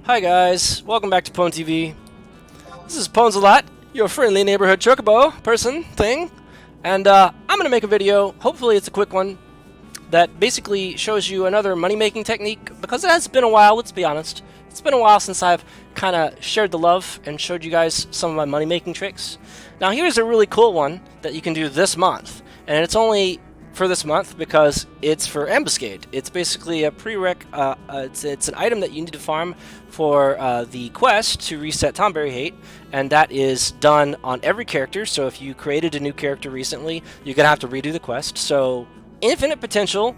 Hi guys, welcome back to Pwn TV. This is Pwns a lot, your friendly neighborhood chocobo person thing, and I'm gonna make a video. Hopefully, it's a quick one that basically shows you another money-making technique because it has been a while. Let's be honest, it's been a while since I've kind of shared the love and showed you guys some of my money-making tricks. Now, here's a really cool one that you can do this month, and it's only for this month because it's for Ambuscade. It's basically a prereq. It's an item that you need to farm for the quest to reset Tomberry Hate, and that is done on every character. So if you created a new character recently, you're gonna have to redo the quest. So infinite potential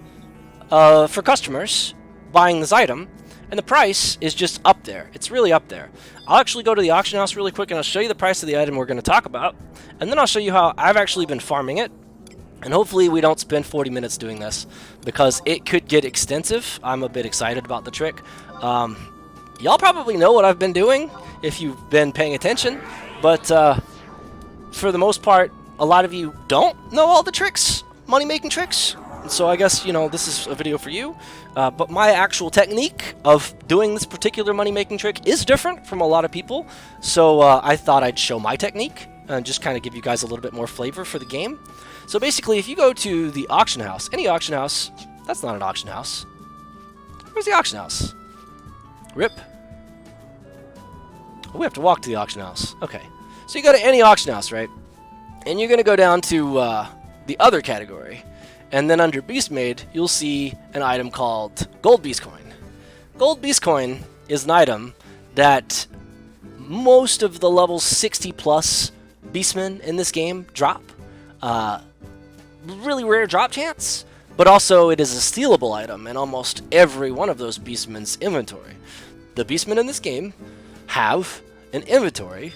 for customers buying this item, and the price is just up there. It's really up there. I'll actually go to the auction house really quick and I'll show you the price of the item we're going to talk about, and then I'll show you how I've actually been farming it. And hopefully we don't spend 40 minutes doing this because it could get extensive. I'm a bit excited about the trick. Y'all probably know what I've been doing if you've been paying attention, but for the most part, a lot of you don't know all the tricks, money-making tricks. So I guess, you know, this is a video for you. But my actual technique of doing this particular money-making trick is different from a lot of people. So I thought I'd show my technique and just kind of give you guys a little bit more flavor for the game. So basically, if you go to the auction house, any auction house, that's not an auction house. Where's the auction house? Rip. Oh, we have to walk to the auction house. Okay. So you go to any auction house, right? And you're going to go down to the other category. And then under Beast Made, you'll see an item called Gold Beast Coin. Gold Beast Coin is an item that most of the level 60 plus Beastmen in this game drop. Really rare drop chance, but also it is a stealable item in almost every one of those Beastmen's inventory. The Beastmen in this game have an inventory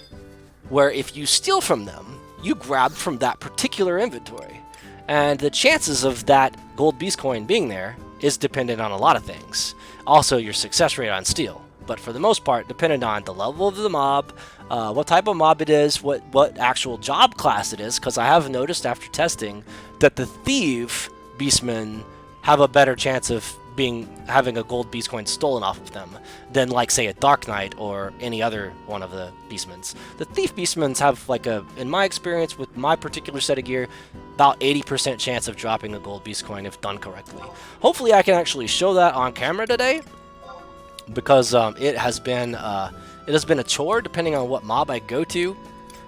where if you steal from them, you grab from that particular inventory. And the chances of that gold beast coin being there is dependent on a lot of things. Also your success rate on steal, but for the most part dependent on the level of the mob, what type of mob it is, what actual job class it is, because I have noticed after testing that the thief beastmen have a better chance of having a gold beast coin stolen off of them than, like, say, a Dark Knight or any other one of the beastmens. The thief beastmens have, like, in my experience with my particular set of gear, about 80% chance of dropping a gold beast coin if done correctly. Hopefully I can actually show that on camera today, because it has been a chore depending on what mob I go to.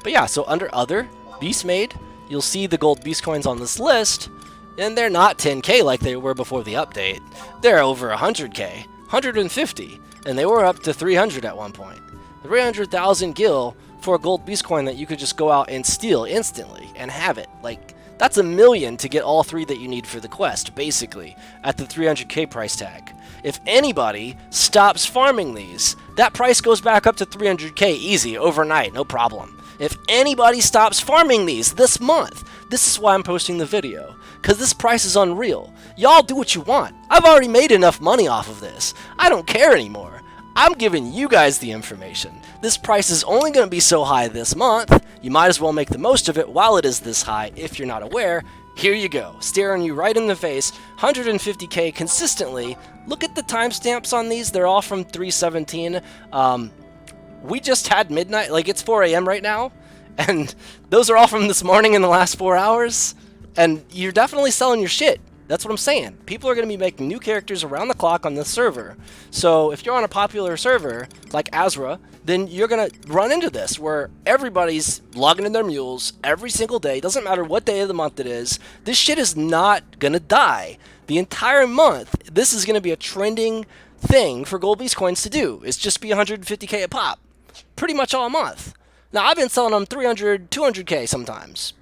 But yeah, so under other Beast Made, you'll see the gold beast coins on this list, and they're not 10k like they were before the update. They're over 100k, 150, and they were up to 300 at one point. 300,000 gil for a gold beast coin that you could just go out and steal instantly and have it. Like, that's $1 million to get all three that you need for the quest, basically, at the 300k price tag. If anybody stops farming these, that price goes back up to 300k easy, overnight, no problem. If anybody stops farming these this month, this is why I'm posting the video, because this price is unreal. Y'all do what you want. I've already made enough money off of this. I don't care anymore. I'm giving you guys the information. This price is only going to be so high this month. You might as well make the most of it while it is this high. If you're not aware, here you go, staring you right in the face, 150k consistently. Look at the timestamps on these. They're all from 317. We just had midnight, like it's 4 a.m. right now, and those are all from this morning in the last 4 hours, and you're definitely selling your shit. That's what I'm saying. People are going to be making new characters around the clock on this server. So if you're on a popular server like Azra, then you're going to run into this where everybody's logging in their mules every single day. Doesn't matter what day of the month it is. This shit is not going to die. The entire month, this is going to be a trending thing for gold beast coins to do. It's just be 150k a pop. Pretty much all month. Now, I've been selling them 300, 200k sometimes.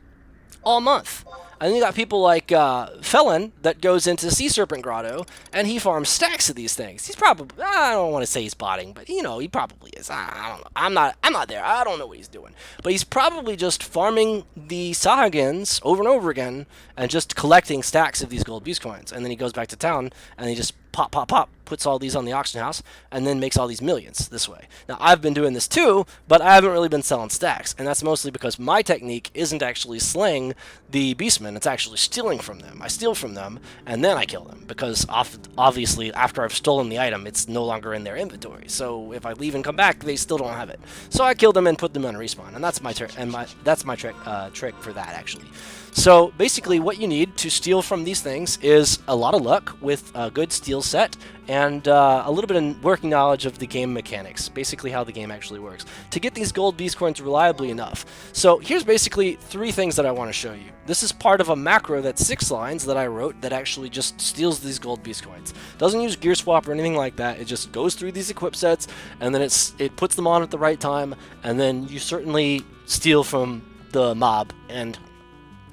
All month. And then you got people like Felon that goes into Sea Serpent Grotto, and he farms stacks of these things. He's probably, I don't want to say he's botting, but you know, he probably is. I don't know. I'm not there. I don't know what he's doing. But he's probably just farming the Sahagins over and over again and just collecting stacks of these gold beast coins. And then he goes back to town and he just pop, pop, pop, puts all these on the auction house, and then makes all these millions this way. Now, I've been doing this too, but I haven't really been selling stacks, and that's mostly because my technique isn't actually slaying the Beastmen, it's actually stealing from them. I steal from them, and then I kill them, because obviously, after I've stolen the item, it's no longer in their inventory. So if I leave and come back, they still don't have it. So I kill them and put them on respawn, and that's my trick for that, actually. So basically what you need to steal from these things is a lot of luck with a good steal set and a little bit of working knowledge of the game mechanics, basically how the game actually works, to get these gold beast coins reliably enough. So here's basically 3 things that I want to show you. This is part of a macro that's 6 lines that I wrote that actually just steals these gold beast coins. Doesn't use gear swap or anything like that, it just goes through these equip sets and then it puts them on at the right time, and then you certainly steal from the mob and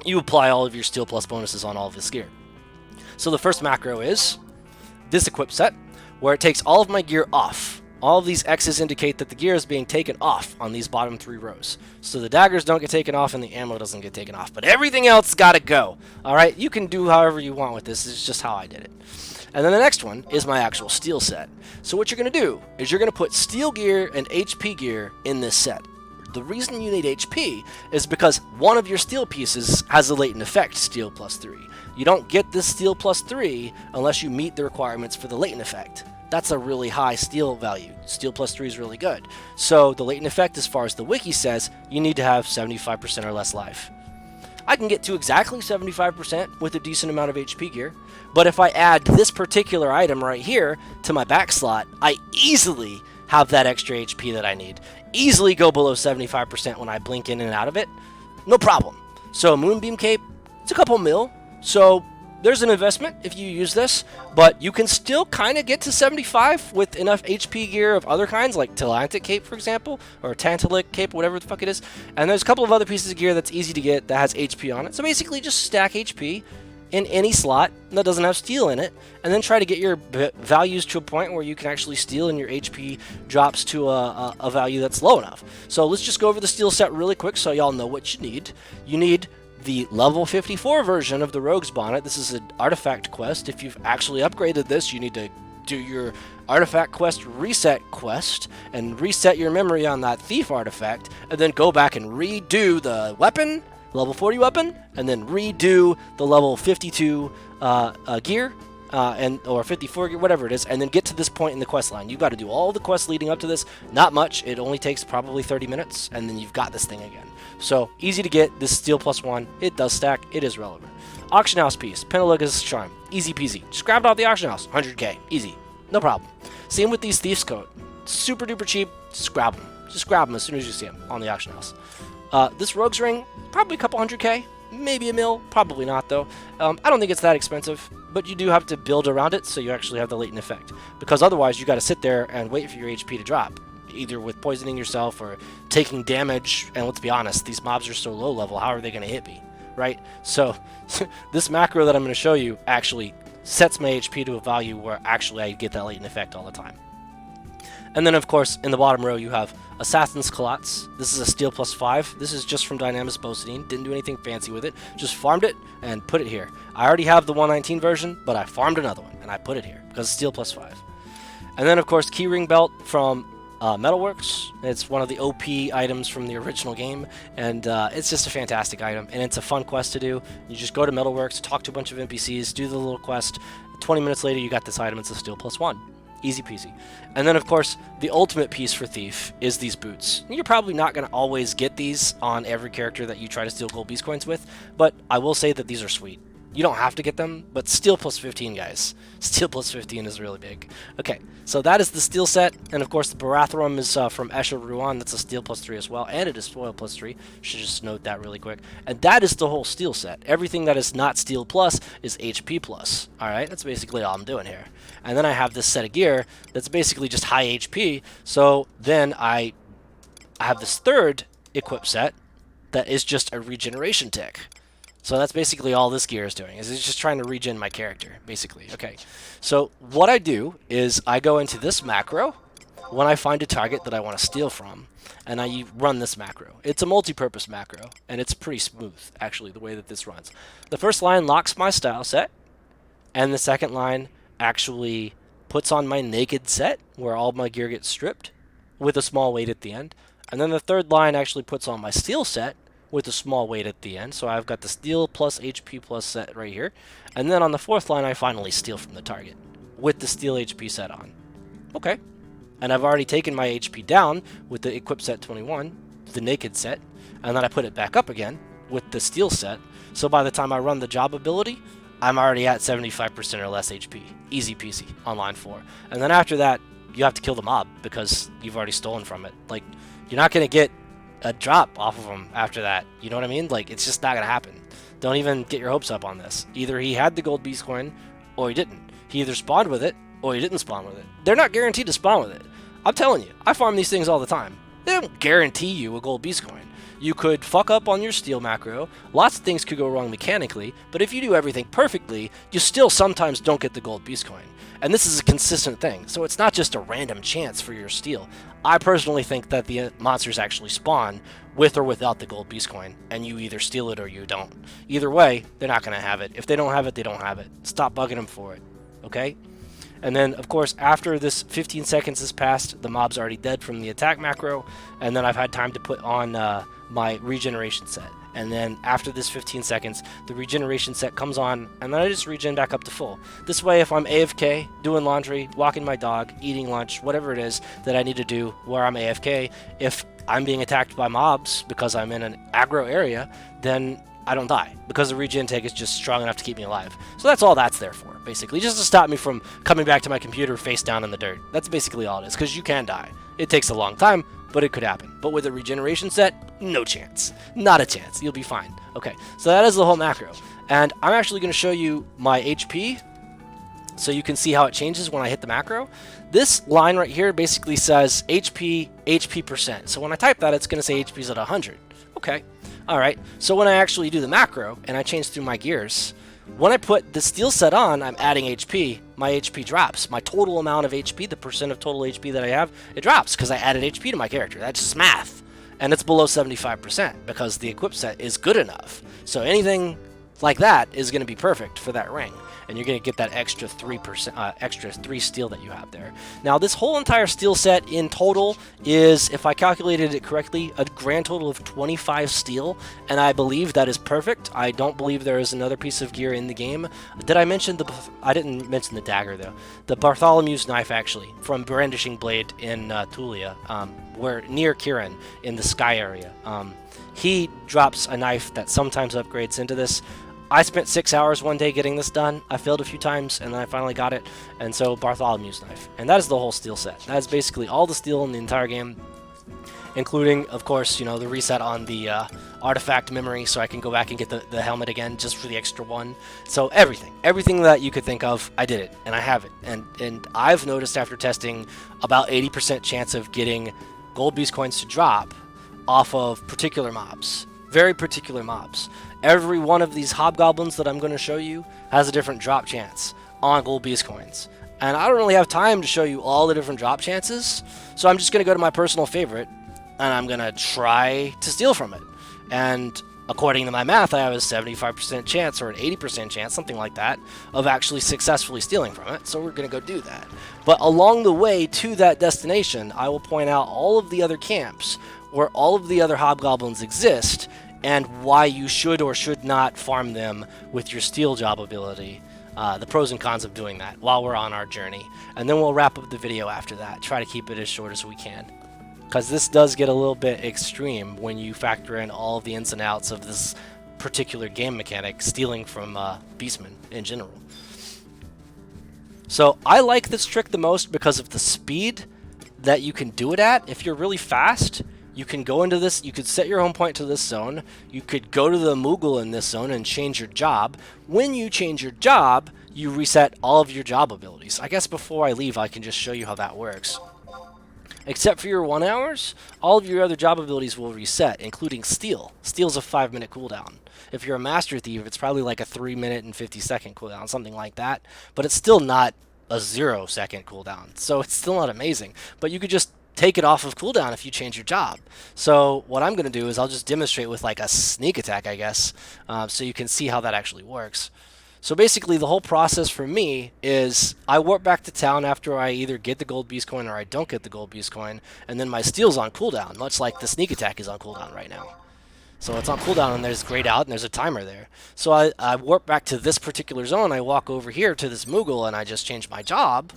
you apply all of your Steel Plus bonuses on all of this gear. So the first macro is this equip set, where it takes all of my gear off. All of these X's indicate that the gear is being taken off on these bottom 3 rows. So the daggers don't get taken off and the ammo doesn't get taken off, but everything else gotta go. Alright, you can do however you want with this, it's just how I did it. And then the next one is my actual steel set. So what you're gonna do is you're gonna put steel gear and HP gear in this set. The reason you need HP is because one of your steel pieces has a latent effect, Steel Plus 3. You don't get this Steel Plus 3 unless you meet the requirements for the latent effect. That's a really high steel value. Steel Plus 3 is really good. So the latent effect, as far as the wiki says, you need to have 75% or less life. I can get to exactly 75% with a decent amount of HP gear, but if I add this particular item right here to my back slot, I easily have that extra HP that I need. Easily go below 75% when I blink in and out of it. No problem. So Moonbeam Cape, it's a couple mil. So there's an investment if you use this, but you can still kind of get to 75 with enough HP gear of other kinds, like Talantic Cape, for example, or Tantalic Cape, whatever the fuck it is. And there's a couple of other pieces of gear that's easy to get that has HP on it. So basically just stack HP in any slot that doesn't have steel in it, and then try to get your values to a point where you can actually steal and your HP drops to a value that's low enough. So let's just go over the steel set really quick so y'all know what you need. You need the level 54 version of the Rogue's Bonnet. This is an artifact quest. If you've actually upgraded this, you need to do your artifact quest reset quest and reset your memory on that thief artifact, and then go back and redo the weapon, level 40 weapon, and then redo the level 52 gear, or 54 gear, whatever it is, and then get to this point in the quest line. You've got to do all the quests leading up to this. Not much. It only takes probably 30 minutes, and then you've got this thing again. So, easy to get. This Steel Plus 1. It does stack. It is relevant. Auction house piece. Pentelicus Charm. Easy peasy. Just grab it off the auction house. 100k. Easy. No problem. Same with these Thief's Coat. Super duper cheap. Just grab them. Just grab them as soon as you see them on the auction house. This Rogue's Ring, probably a couple 100k, maybe a mil, probably not though. I don't think it's that expensive, but you do have to build around it so you actually have the latent effect. Because otherwise you got to sit there and wait for your HP to drop, either with poisoning yourself or taking damage. And let's be honest, these mobs are so low level, how are they going to hit me, right? So this macro that I'm going to show you actually sets my HP to a value where actually I get that latent effect all the time. And then, of course, in the bottom row, you have Assassin's Culottes. This is a Steel Plus 5. This is just from Dynamis Bosidine. Didn't do anything fancy with it. Just farmed it and put it here. I already have the 119 version, but I farmed another one, and I put it here because it's Steel Plus 5. And then, of course, Keyring Belt from Metalworks. It's one of the OP items from the original game, and it's just a fantastic item, and it's a fun quest to do. You just go to Metalworks, talk to a bunch of NPCs, do the little quest. 20 minutes later, you got this item. It's a Steel Plus 1. Easy peasy. And then, of course, the ultimate piece for Thief is these boots. You're probably not going to always get these on every character that you try to steal gold beast coins with, but I will say that these are sweet. You don't have to get them, but Steel Plus 15, guys. Steel Plus 15 is really big. Okay, so that is the steel set, and of course the Barathrum is from Escher Ruan. That's a Steel Plus 3 as well, and it is Spoil Plus 3. Should just note that really quick. And that is the whole steel set. Everything that is not Steel Plus is HP Plus. Alright, that's basically all I'm doing here. And then I have this set of gear that's basically just high HP, so then I have this third equip set that is just a regeneration tick. So that's basically all this gear is doing, is it's just trying to regen my character, basically. Okay, so what I do is I go into this macro when I find a target that I want to steal from, and I run this macro. It's a multi-purpose macro, and it's pretty smooth, actually, the way that this runs. The first line locks my style set, and the second line actually puts on my naked set, where all my gear gets stripped, with a small weight at the end. And then the third line actually puts on my steel set, with a small weight at the end. So I've got the steel plus HP plus set right here. And then on the fourth line, I finally steal from the target, with the steel HP set on. Okay. And I've already taken my HP down with the equip set 21, the naked set, and then I put it back up again with the steel set. So by the time I run the job ability, I'm already at 75% or less HP. Easy peasy on line 4. And then after that, you have to kill the mob because you've already stolen from it. Like, you're not going to get a drop off of him after that. You know what I mean? Like, it's just not going to happen. Don't even get your hopes up on this. Either he had the gold beast coin or he didn't. He either spawned with it or he didn't spawn with it. They're not guaranteed to spawn with it. I'm telling you, I farm these things all the time. They don't guarantee you a gold beast coin. You could fuck up on your steal macro, lots of things could go wrong mechanically, but if you do everything perfectly, you still sometimes don't get the gold beast coin. And this is a consistent thing, so it's not just a random chance for your steal. I personally think that the monsters actually spawn with or without the gold beast coin, and you either steal it or you don't. Either way, they're not going to have it. If they don't have it, they don't have it. Stop bugging them for it, okay? And then, of course, after this 15 seconds has passed, the mob's already dead from the attack macro, and then I've had time to put on my regeneration set. And then after this 15 seconds, the regeneration set comes on, and then I just regen back up to full. This way, if I'm AFK, doing laundry, walking my dog, eating lunch, whatever it is that I need to do where I'm AFK, if I'm being attacked by mobs because I'm in an aggro area, then I don't die, because the regen take is just strong enough to keep me alive. So that's all that's there for, basically, just to stop me from coming back to my computer face down in the dirt. That's basically all it is, because you can die. It takes a long time, but it could happen. But with a regeneration set, no chance. Not a chance. You'll be fine. Okay, so that is the whole macro. And I'm actually going to show you my HP, so you can see how it changes when I hit the macro. This line right here basically says HP, HP percent. So when I type that, it's going to say HP's at 100. Okay. Alright, so when I actually do the macro, and I change through my gears, when I put the steel set on, I'm adding HP, my HP drops. My total amount of HP, the percent of total HP that I have, it drops, because I added HP to my character. That's just math. And it's below 75%, because the equip set is good enough. So anything like that is going to be perfect for that ring. And you're going to get that extra 3%, extra 3 steel that you have there. Now, this whole entire steel set in total is, if I calculated it correctly, a grand total of 25 steel, and I believe that is perfect. I don't believe there is another piece of gear in the game. Did I mention the... I didn't mention the dagger, though. The Bartholomew's knife, actually, from Brandishing Blade in Tulia, where near Kirin, in the sky area. He drops a knife that sometimes upgrades into this. I spent 6 hours one day getting this done. I failed a few times, and then I finally got it. And so, Bartholomew's knife. And that is the whole steel set. That is basically all the steel in the entire game, including, of course, you know, the reset on the artifact memory, so I can go back and get the helmet again just for the extra one. So everything that you could think of, I did it, and I have it. And I've noticed after testing about 80% chance of getting gold beast coins to drop off of particular mobs. Very particular mobs. Every one of these hobgoblins that I'm going to show you has a different drop chance on gold beast coins. And I don't really have time to show you all the different drop chances, so I'm just going to go to my personal favorite, and I'm going to try to steal from it. And according to my math, I have a 75% chance, or an 80% chance, something like that, of actually successfully stealing from it, so we're going to go do that. But along the way to that destination, I will point out all of the other camps where all of the other hobgoblins exist, and why you should or should not farm them with your steal job ability. The pros and cons of doing that while we're on our journey. And then we'll wrap up the video after that. Try to keep it as short as we can, because this does get a little bit extreme when you factor in all of the ins and outs of this particular game mechanic, stealing from Beastmen in general. So I like this trick the most because of the speed that you can do it at. If you're really fast, you can go into this, you could set your home point to this zone, you could go to the Moogle in this zone and change your job. When you change your job, you reset all of your job abilities. I guess before I leave, I can just show you how that works. Except for your 1 hours, all of your other job abilities will reset, including Steal. Steal's a 5-minute cooldown. If you're a Master Thief, it's probably like a 3-minute and 50-second cooldown, something like that. But it's still not a 0-second cooldown, so it's still not amazing. But you could just take it off of cooldown if you change your job. So what I'm going to do is I'll just demonstrate with like a sneak attack, I guess, so you can see how that actually works. So basically, the whole process for me is I warp back to town after I either get the gold beast coin or I don't get the gold beast coin, and then my steal's on cooldown, much like the sneak attack is on cooldown right now. So it's on cooldown, and there's grayed out, and there's a timer there. So I warp back to this particular zone, I walk over here to this Moogle, and I just change my job,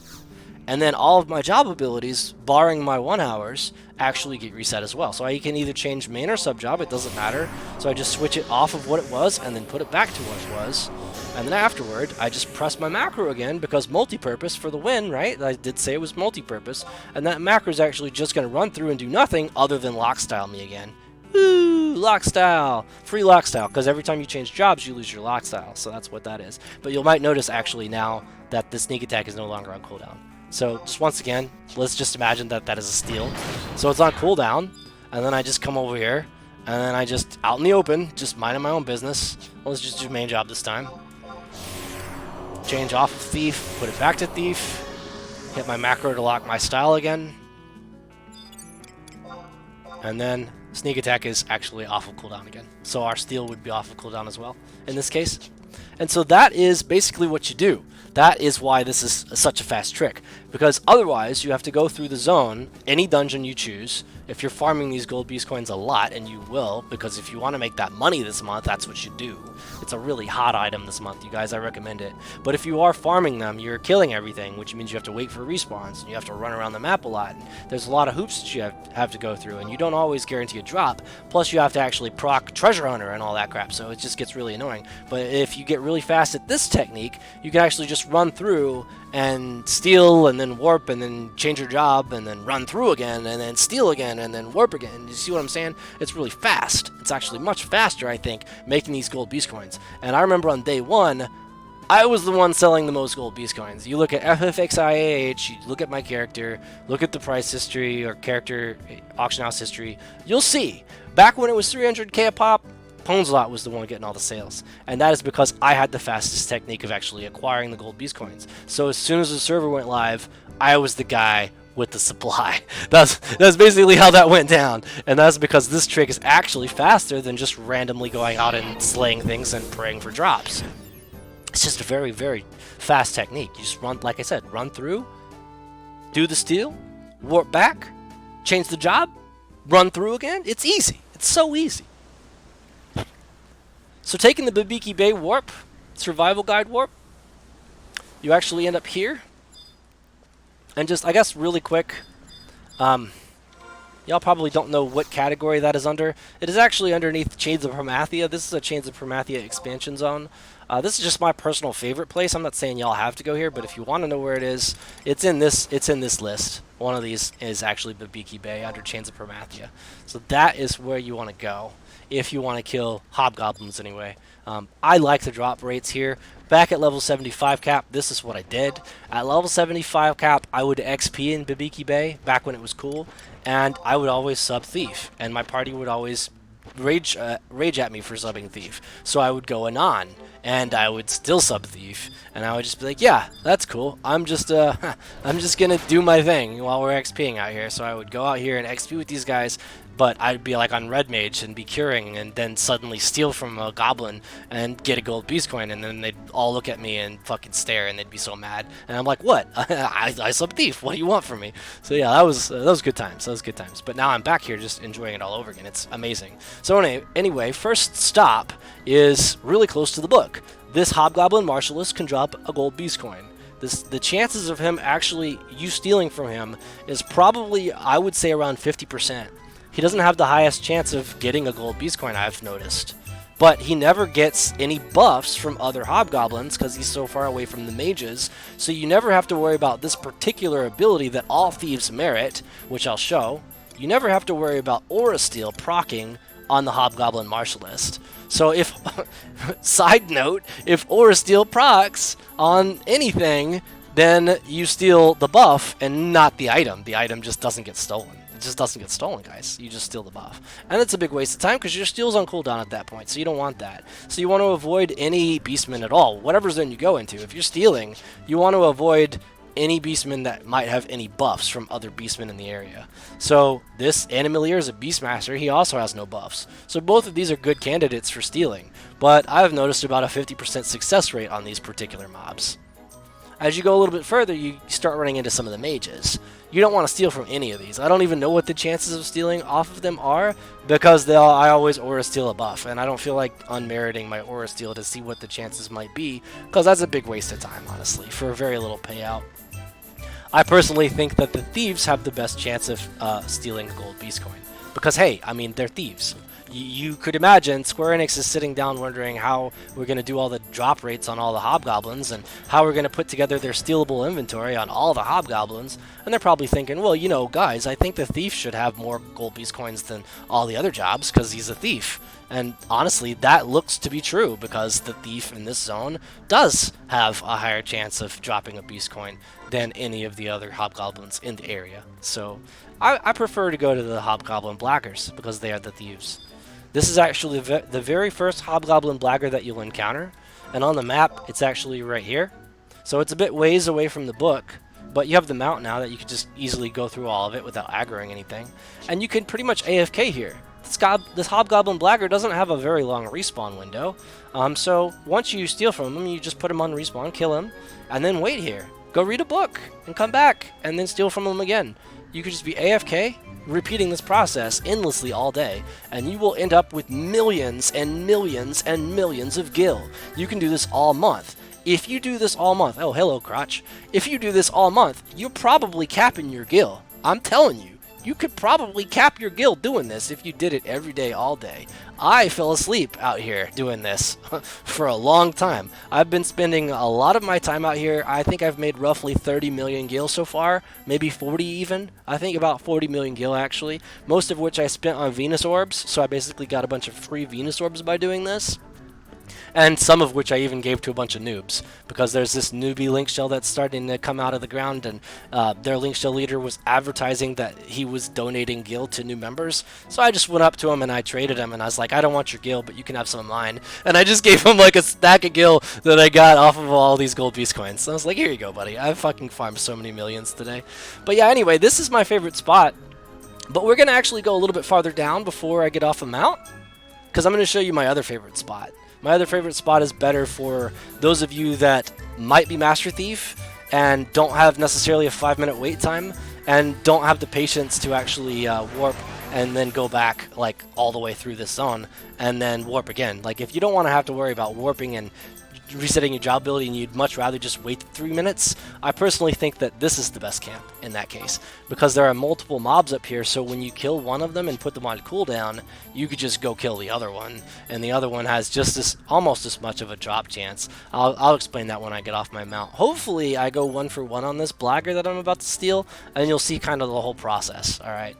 and then all of my job abilities, barring my 1 hours, actually get reset as well. So I can either change main or sub job, it doesn't matter. So I just switch it off of what it was, and then put it back to what it was. And then afterward, I just press my macro again, because multi-purpose for the win, right? I did say it was multi-purpose, and that macro is actually just going to run through and do nothing other than lock style me again. Woo! Lock style! Free lock style, because every time you change jobs, you lose your lock style, so that's what that is. But you might notice, actually, now that the sneak attack is no longer on cooldown. So, just once again, let's just imagine that that is a steal. So it's on cooldown, and then I just come over here, and then I just, out in the open, just minding my own business. Let's just do main job this time. Change off of Thief, put it back to Thief, hit my macro to lock my style again, and then sneak attack is actually off of cooldown again. So our steal would be off of cooldown as well, in this case. And so that is basically what you do. That is why this is such a fast trick, because otherwise you have to go through the zone, any dungeon you choose, if you're farming these gold beast coins a lot, and you will, because if you want to make that money this month, that's what you do. It's a really hot item this month, you guys, I recommend it. But if you are farming them, you're killing everything, which means you have to wait for respawns, and you have to run around the map a lot. And there's a lot of hoops that you have to go through, and you don't always guarantee a drop, plus you have to actually proc treasure hunter and all that crap, so it just gets really annoying. But if you get really fast at this technique, you can actually just run through and steal and then warp and then change your job and then run through again and then steal again and then warp again. You see what I'm saying? It's really fast. It's actually much faster, I think, making these gold beast coins. And I remember on day one, I was the one selling the most gold beast coins. You look at FFXI, you look at my character, look at the price history or character auction house history, you'll see. Back when it was 300k a pop, Ponslot was the one getting all the sales, and that is because I had the fastest technique of actually acquiring the gold beast coins. So as soon as the server went live, I was the guy with the supply. That's basically how that went down, and that's because this trick is actually faster than just randomly going out and slaying things and praying for drops. It's just a very, very fast technique. You just run, like I said, run through, do the steal, warp back, change the job, run through again. It's easy. It's so easy. So taking the Babiki Bay warp, survival guide warp, you actually end up here. And just, I guess, really quick, y'all probably don't know what category that is under. It is actually underneath Chains of Promathia. This is a Chains of Promathia expansion zone. This is just my personal favorite place. I'm not saying y'all have to go here, but if you want to know where it is, it's in this list. One of these is actually Babiki Bay under Chains of Promathia. So that is where you want to go if you want to kill hobgoblins anyway. I like the drop rates here. Back at level 75 cap, this is what I did. At level 75 cap, I would XP in Babiki Bay, back when it was cool, and I would always sub Thief, and my party would always rage at me for subbing Thief. So I would go Anon, and I would still sub Thief, and I would just be like, yeah, that's cool. I'm just gonna do my thing while we're XPing out here. So I would go out here and XP with these guys, but I'd be like on Red Mage and be curing, and then suddenly steal from a goblin and get a gold beast coin, and then they'd all look at me and fucking stare, and they'd be so mad. And I'm like, what? I sub Thief. What do you want from me? So yeah, that was good times. That was good times. But now I'm back here just enjoying it all over again. It's amazing. So anyway, first stop is really close to the book. This Hobgoblin Martialist can drop a gold beast coin. The chances of him actually, you stealing from him, is probably, I would say, around 50%. He doesn't have the highest chance of getting a gold beast coin, I've noticed. But he never gets any buffs from other hobgoblins because he's so far away from the mages, so you never have to worry about this particular ability that all thieves merit, which I'll show. You never have to worry about Aura Steal proccing on the Hobgoblin Martialist. So if, side note, if Aura Steal procs on anything, then you steal the buff and not the item. The item just doesn't get stolen. It just doesn't get stolen, guys. You just steal the buff. And it's a big waste of time because your steal's on cooldown at that point, so you don't want that. So you want to avoid any Beastmen at all, whatever zone you go into. If you're stealing, you want to avoid any Beastman that might have any buffs from other Beastmen in the area. So this Animalier is a Beastmaster, he also has no buffs. So both of these are good candidates for stealing, but I've noticed about a 50% success rate on these particular mobs. As you go a little bit further, you start running into some of the mages. You don't want to steal from any of these. I don't even know what the chances of stealing off of them are, because I always aura steal a buff, and I don't feel like unmeriting my aura steal to see what the chances might be, because that's a big waste of time, honestly, for a very little payout. I personally think that the thieves have the best chance of stealing a gold beast coin, because hey, I mean, they're thieves. You could imagine Square Enix is sitting down wondering how we're going to do all the drop rates on all the hobgoblins and how we're going to put together their stealable inventory on all the hobgoblins, and they're probably thinking, well, you know, guys, I think the thief should have more gold beast coins than all the other jobs because he's a thief. And honestly, that looks to be true, because the thief in this zone does have a higher chance of dropping a beast coin than any of the other hobgoblins in the area. So I prefer to go to the hobgoblin blackers because they are the thieves. This is actually the very first hobgoblin blagger that you'll encounter, and on the map it's actually right here. So it's a bit ways away from the book, but you have the mount now that you can just easily go through all of it without aggroing anything, and you can pretty much AFK here. This hobgoblin blagger doesn't have a very long respawn window, so once you steal from him, you just put him on respawn, kill him, and then wait here. Go read a book and come back, and then steal from him again. You could just be AFK, repeating this process endlessly all day, and you will end up with millions and millions and millions of gil. You can do this all month. If you do this all month, oh hello crotch, if you do this all month, you're probably capping your gil. I'm telling you, you could probably cap your gil doing this if you did it every day, all day. I fell asleep out here doing this for a long time. I've been spending a lot of my time out here. I think I've made roughly 30 million gil so far, maybe 40 even. I think about 40 million gil actually, most of which I spent on Venus orbs, so I basically got a bunch of free Venus orbs by doing this. And some of which I even gave to a bunch of noobs, because there's this newbie link shell that's starting to come out of the ground, and their link shell leader was advertising that he was donating gil to new members. So I just went up to him and I traded him, and I was like, I don't want your gil, but you can have some of mine. And I just gave him like a stack of gil that I got off of all these gold beast coins. So I was like, here you go, buddy. I fucking farmed so many millions today. But yeah, anyway, this is my favorite spot. But we're going to actually go a little bit farther down before I get off a mount, because I'm going to show you my other favorite spot. My other favorite spot is better for those of you that might be Master Thief and don't have necessarily a 5-minute wait time and don't have the patience to actually warp and then go back like all the way through this zone and then warp again. Like if you don't want to have to worry about warping and resetting your job ability and you'd much rather just wait 3 minutes, I personally think that this is the best camp in that case, because there are multiple mobs up here, so when you kill one of them and put them on cooldown, you could just go kill the other one, and the other one has just almost as much of a drop chance. I'll explain that when I get off my mount. Hopefully I go 1 for 1 on this blagger that I'm about to steal, and you'll see kind of the whole process, alright?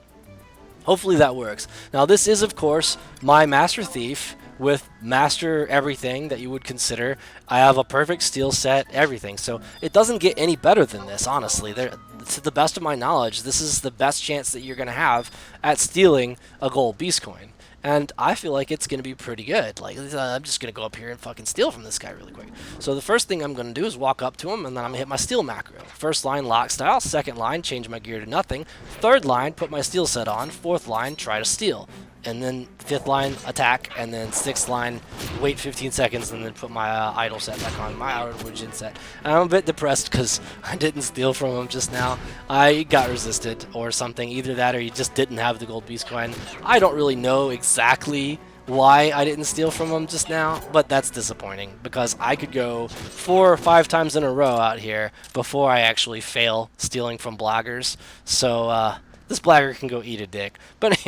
Hopefully that works. Now this is of course my Master Thief, with master everything that you would consider. I have a perfect steal set, everything. So it doesn't get any better than this, honestly. To the best of my knowledge, this is the best chance that you're going to have at stealing a gold beast coin. And I feel like it's going to be pretty good. Like, I'm just going to go up here and fucking steal from this guy really quick. So the first thing I'm going to do is walk up to him, and then I'm going to hit my steal macro. First line, lock style. Second line, change my gear to nothing. Third line, put my steal set on. Fourth line, try to steal. And then 5th line, attack, and then 6th line, wait 15 seconds, and then put my idle set back on, my origin set. And I'm a bit depressed because I didn't steal from him just now. I got resisted or something, either that or he just didn't have the gold beast coin. I don't really know exactly why I didn't steal from him just now, but that's disappointing because I could go 4 or 5 times in a row out here before I actually fail stealing from bloggers. So, this blagger can go eat a dick. But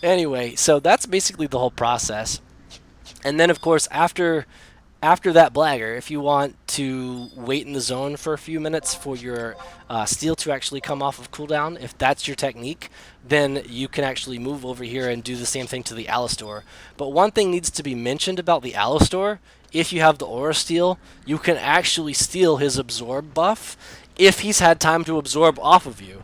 anyway, so that's basically the whole process. And then, of course, after that blagger, if you want to wait in the zone for a few minutes for your steal to actually come off of cooldown, if that's your technique, then you can actually move over here and do the same thing to the Alistor. But one thing needs to be mentioned about the Alistor. If you have the Aura Steal, you can actually steal his Absorb buff if he's had time to absorb off of you.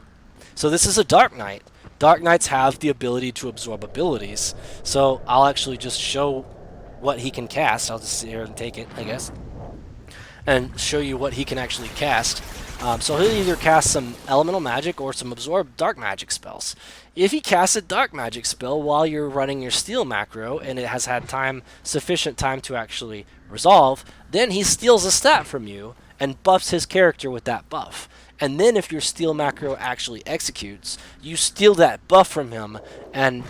So this is a Dark Knight. Dark Knights have the ability to absorb abilities. So I'll actually just show what he can cast. I'll just sit here and take it, I guess, and show you what he can actually cast. So he'll either cast some elemental magic or some absorb dark magic spells. If he casts a dark magic spell while you're running your steel macro and it has had sufficient time to actually resolve, then he steals a stat from you and buffs his character with that buff. And then if your steel macro actually executes, you steal that buff from him and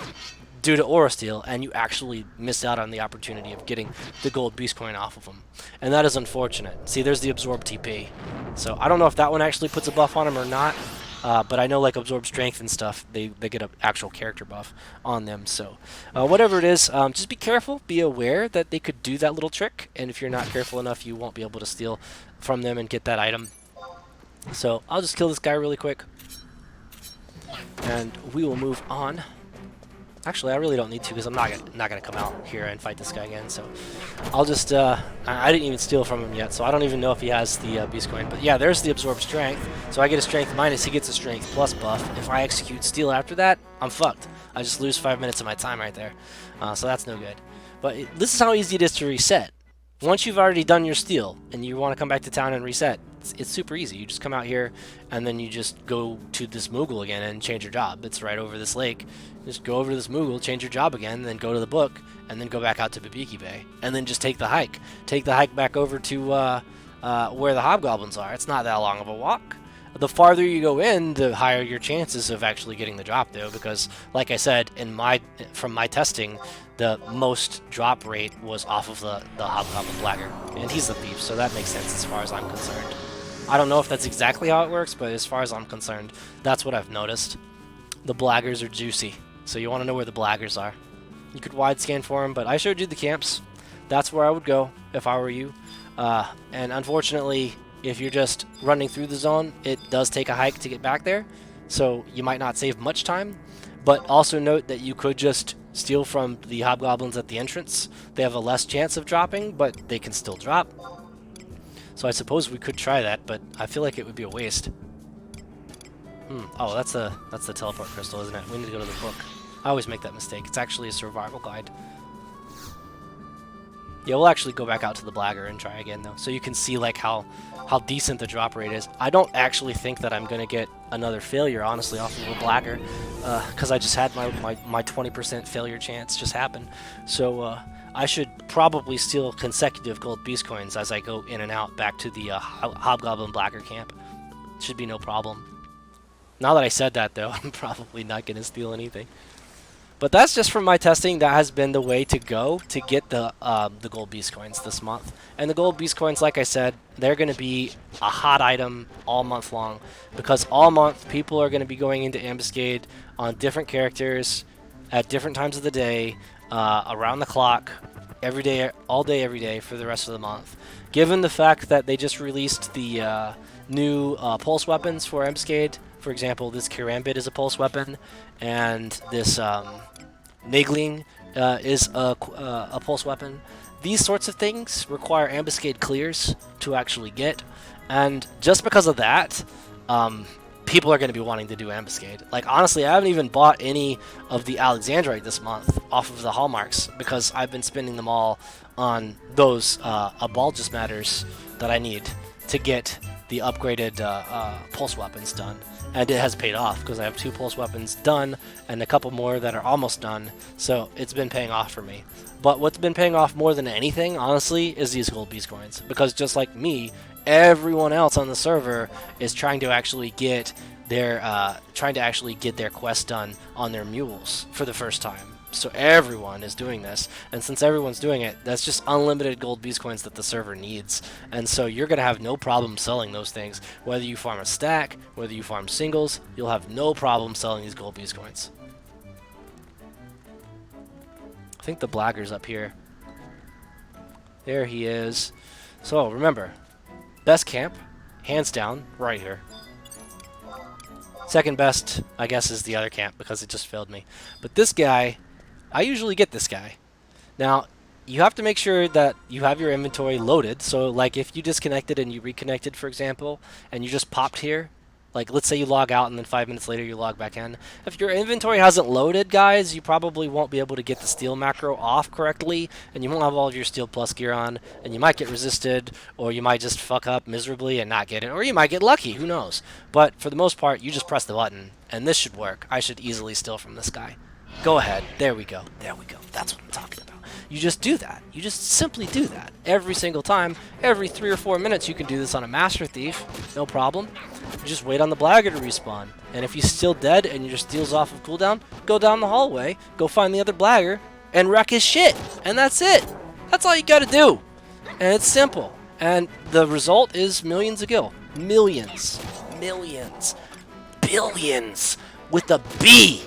due to Aura Steel, and you actually miss out on the opportunity of getting the gold beast coin off of him. And that is unfortunate. See, there's the absorb TP. So I don't know if that one actually puts a buff on him or not, but I know like absorb strength and stuff, they get an actual character buff on them. So whatever it is, just be careful, be aware that they could do that little trick, and if you're not careful enough, you won't be able to steal from them and get that item. So I'll just kill this guy really quick, and we will move on. Actually, I really don't need to because I'm not gonna come out here and fight this guy again. So I'll just I didn't even steal from him yet, so I don't even know if he has the beast coin. But yeah, there's the absorb strength. So I get a strength minus, he gets a strength plus buff. If I execute steal after that, I'm fucked. I just lose 5 minutes of my time right there. So that's no good. But this is how easy it is to reset. Once you've already done your steal and you want to come back to town and reset, it's super easy. You just come out here and then you just go to this Moogle again and change your job. It's right over this lake. Just go over to this Moogle, change your job again, then go to the book, and then go back out to Babiki Bay. And then just take the hike. Take the hike back over to where the hobgoblins are. It's not that long of a walk. The farther you go in, the higher your chances of actually getting the drop, though, because, like I said, from my testing, the most drop rate was off of the hobgoblin blagger, and he's the thief, so that makes sense as far as I'm concerned. I don't know if that's exactly how it works, but as far as I'm concerned, that's what I've noticed. The blaggers are juicy, so you want to know where the blaggers are. You could wide scan for them, but I showed you the camps. That's where I would go if I were you. And unfortunately, if you're just running through the zone, it does take a hike to get back there, so you might not save much time. But also note that you could just steal from the hobgoblins at the entrance. They have a less chance of dropping, but they can still drop. So I suppose we could try that, but I feel like it would be a waste. Oh, that's the teleport crystal, isn't it? We need to go to the book. I always make that mistake. It's actually a survival guide. Yeah, we'll actually go back out to the blagger and try again, though, so you can see like how decent the drop rate is. I don't actually think that I'm gonna get another failure, honestly, off of the blagger, because I just had my 20% failure chance just happen. So I should probably steal consecutive gold beast coins as I go in and out back to the hobgoblin blagger camp. Should be no problem. Now that I said that, though, I'm probably not gonna steal anything. But that's just from my testing. That has been the way to go to get the gold beast coins this month. And the gold beast coins, like I said, they're going to be a hot item all month long, because all month people are going to be going into Ambuscade on different characters at different times of the day, around the clock, every day, all day, every day for the rest of the month. Given the fact that they just released the new pulse weapons for Ambuscade. For example, this Karambit is a pulse weapon, and this Nigling is a pulse weapon. These sorts of things require Ambuscade clears to actually get, and just because of that, people are going to be wanting to do Ambuscade. Like, honestly, I haven't even bought any of the Alexandrite this month off of the hallmarks, because I've been spending them all on those Abalgis matters that I need to get the upgraded pulse weapons done. And it has paid off, because I have 2 pulse weapons done and a couple more that are almost done, so it's been paying off for me. But what's been paying off more than anything, honestly, is these gold beast coins, because just like me, everyone else on the server is trying to actually get their quest done on their mules for the first time. So everyone is doing this, and since everyone's doing it, that's just unlimited gold beast coins that the server needs. And so you're going to have no problem selling those things. Whether you farm a stack, whether you farm singles, you'll have no problem selling these gold beast coins. I think the blagger's up here. There he is. So remember, best camp, hands down, right here. Second best, I guess, is the other camp, because it just failed me. But this guy, I usually get this guy. Now, you have to make sure that you have your inventory loaded. So, like, if you disconnected and you reconnected, for example, and you just popped here, Like, let's say you log out and then 5 minutes later you log back in. If your inventory hasn't loaded, guys, you probably won't be able to get the steel macro off correctly, and you won't have all of your steel plus gear on, and you might get resisted, or you might just fuck up miserably and not get it, or you might get lucky, who knows. But for the most part, you just press the button, and this should work. I should easily steal from this guy. Go ahead. There we go. There we go. That's what I'm talking about. You just do that. You just simply do that. Every single time, every 3 or 4 minutes, you can do this on a Master Thief. No problem. You just wait on the blagger to respawn. And if he's still dead and your steel's off of cooldown, go down the hallway, go find the other blagger, and wreck his shit. And that's it. That's all you gotta do. And it's simple. And the result is millions of gil. Millions. Millions. Billions. With a B.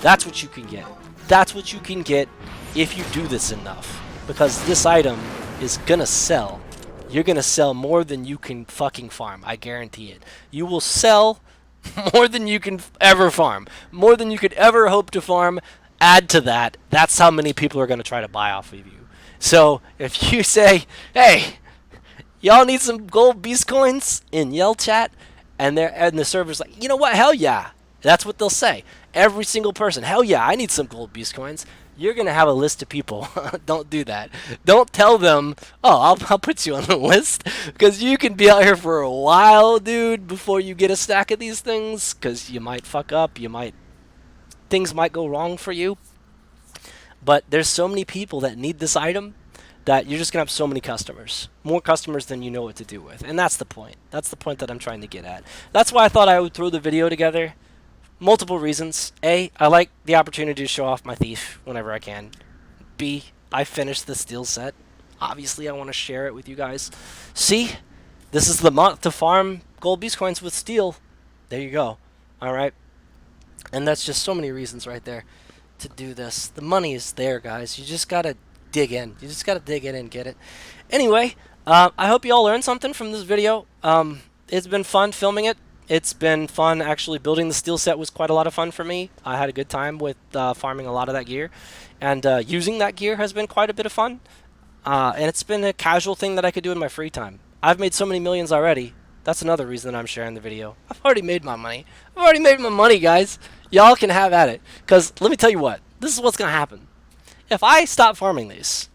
That's what you can get. That's what you can get if you do this enough. Because this item is gonna sell. You're gonna sell more than you can fucking farm. I guarantee it. You will sell more than you can ever farm. More than you could ever hope to farm. Add to that, that's how many people are gonna try to buy off of you. So if you say, hey, y'all need some gold beast coins in Yell chat, and the server's like, you know what, hell yeah. That's what they'll say. Every single person, hell yeah, I need some gold beast coins. You're going to have a list of people. Don't do that. Don't tell them, oh, I'll put you on the list. Because you can be out here for a while, dude, before you get a stack of these things. Because you might fuck up. Things might go wrong for you. But there's so many people that need this item that you're just going to have so many customers. More customers than you know what to do with. And that's the point. That's the point that I'm trying to get at. That's why I thought I would throw the video together. Multiple reasons. A, I like the opportunity to show off my thief whenever I can. B, I finished the steel set. Obviously, I want to share it with you guys. C, this is the month to farm gold beast coins with steel. There you go. Alright? And that's just so many reasons right there to do this. The money is there, guys. You just got to dig in. You just got to dig in and get it. Anyway, I hope you all learned something from this video. It's been fun filming it. It's been fun actually building the steel set was quite a lot of fun for me. I had a good time with farming a lot of that gear. And using that gear has been quite a bit of fun. And it's been a casual thing that I could do in my free time. I've made so many millions already. That's another reason that I'm sharing the video. I've already made my money. I've already made my money, guys. Y'all can have at it. Because let me tell you what. This is what's going to happen. If I stop farming these,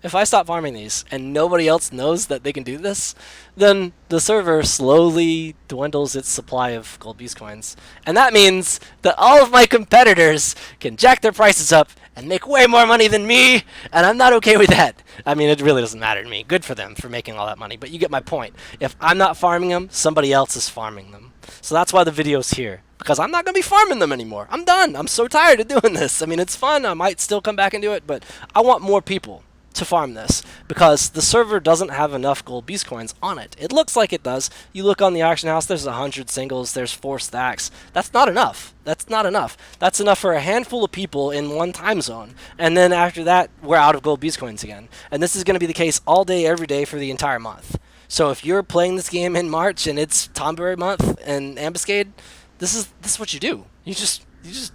and nobody else knows that they can do this, then the server slowly dwindles its supply of gold beast coins. And that means that all of my competitors can jack their prices up and make way more money than me, and I'm not okay with that. I mean, it really doesn't matter to me. Good for them for making all that money, but you get my point. If I'm not farming them, somebody else is farming them. So that's why the video's here. Because I'm not going to be farming them anymore. I'm done. I'm so tired of doing this. I mean, it's fun. I might still come back and do it, but I want more people to farm this because the server doesn't have enough gold beast coins on it. It looks like it does. You look on the auction house, there's 100 singles, there's 4 stacks. That's not enough. That's not enough. That's enough for a handful of people in one time zone. And then after that, we're out of gold beast coins again. And this is going to be the case all day, every day for the entire month. So if you're playing this game in March and it's Tomberry month and Ambuscade, this is what you do. You just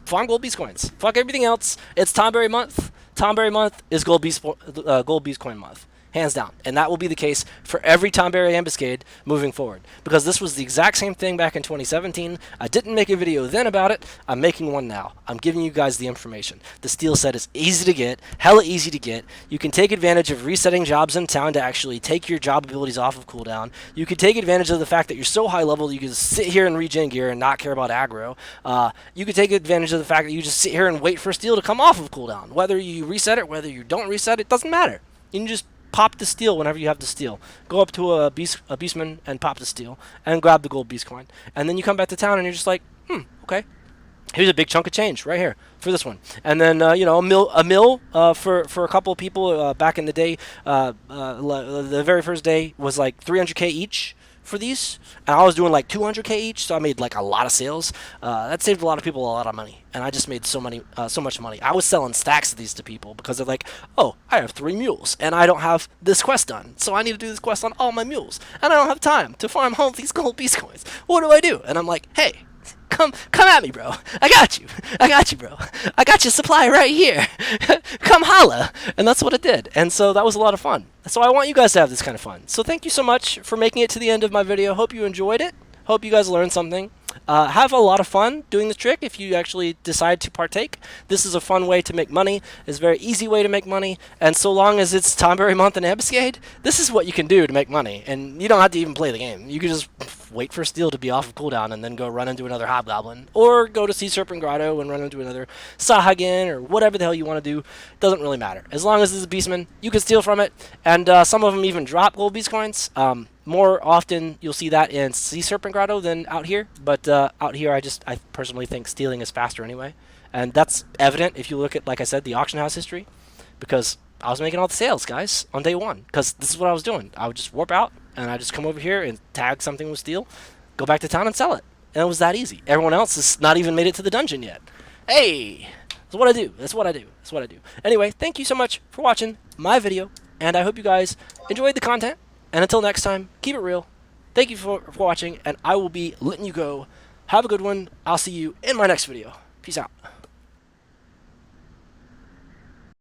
farm gold beast coins. Fuck everything else. It's Tomberry month. Tomberry month is gold beast coin month. Hands down. And that will be the case for every Tomberry Ambuscade moving forward. Because this was the exact same thing back in 2017. I didn't make a video then about it. I'm making one now. I'm giving you guys the information. The steel set is easy to get. Hella easy to get. You can take advantage of resetting jobs in town to actually take your job abilities off of cooldown. You can take advantage of the fact that you're so high level you can sit here and regen gear and not care about aggro. You can take advantage of the fact that you just sit here and wait for steel to come off of cooldown. Whether you reset it, whether you don't reset it, doesn't matter. You can just pop the steel whenever you have the steel. Go up to a beastman and pop the steel and grab the gold beast coin. And then you come back to town and you're just like, okay. Here's a big chunk of change right here for this one. And then, you know, a mill for a couple of people back in the day. The very first day was like 300k each for these. And I was doing like 200k each, so I made like a lot of sales. That saved a lot of people a lot of money. And I just made so much money. I was selling stacks of these to people because they're like, oh, I have 3 mules and I don't have this quest done. So I need to do this quest on all my mules. And I don't have time to farm home these gold beast coins. What do I do? And I'm like, hey, come at me, bro. I got you, bro. I got your supply right here. Come holla. And that's what it did. And so that was a lot of fun. So I want you guys to have this kind of fun. So thank you so much for making it to the end of my video. Hope you enjoyed it. Hope you guys learned something. have a lot of fun doing the trick if you actually decide to partake. This is a fun way to make money. It's a very easy way to make money, and so long as it's Tonberry Month and Ambuscade, this is what you can do to make money, and you don't have to even play the game. You can just wait for Steel to be off of cooldown and then go run into another Hobgoblin, or go to Sea Serpent Grotto and run into another Sahagin, or whatever the hell you want to do. Doesn't really matter. As long as it's a Beastman, you can steal from it, and some of them even drop gold beast coins. More often, you'll see that in Sea Serpent Grotto than out here, but out here, I personally think stealing is faster anyway, and that's evident if you look at, like I said, the auction house history, because I was making all the sales, guys, on day one, because this is what I was doing. I would just warp out, and I just come over here and tag something with steel, go back to town and sell it, and it was that easy. Everyone else has not even made it to the dungeon yet. Hey, that's what I do. That's what I do. That's what I do. Anyway, thank you so much for watching my video, and I hope you guys enjoyed the content. And until next time, keep it real. Thank you for watching, and I will be letting you go. Have a good one. I'll see you in my next video. Peace out.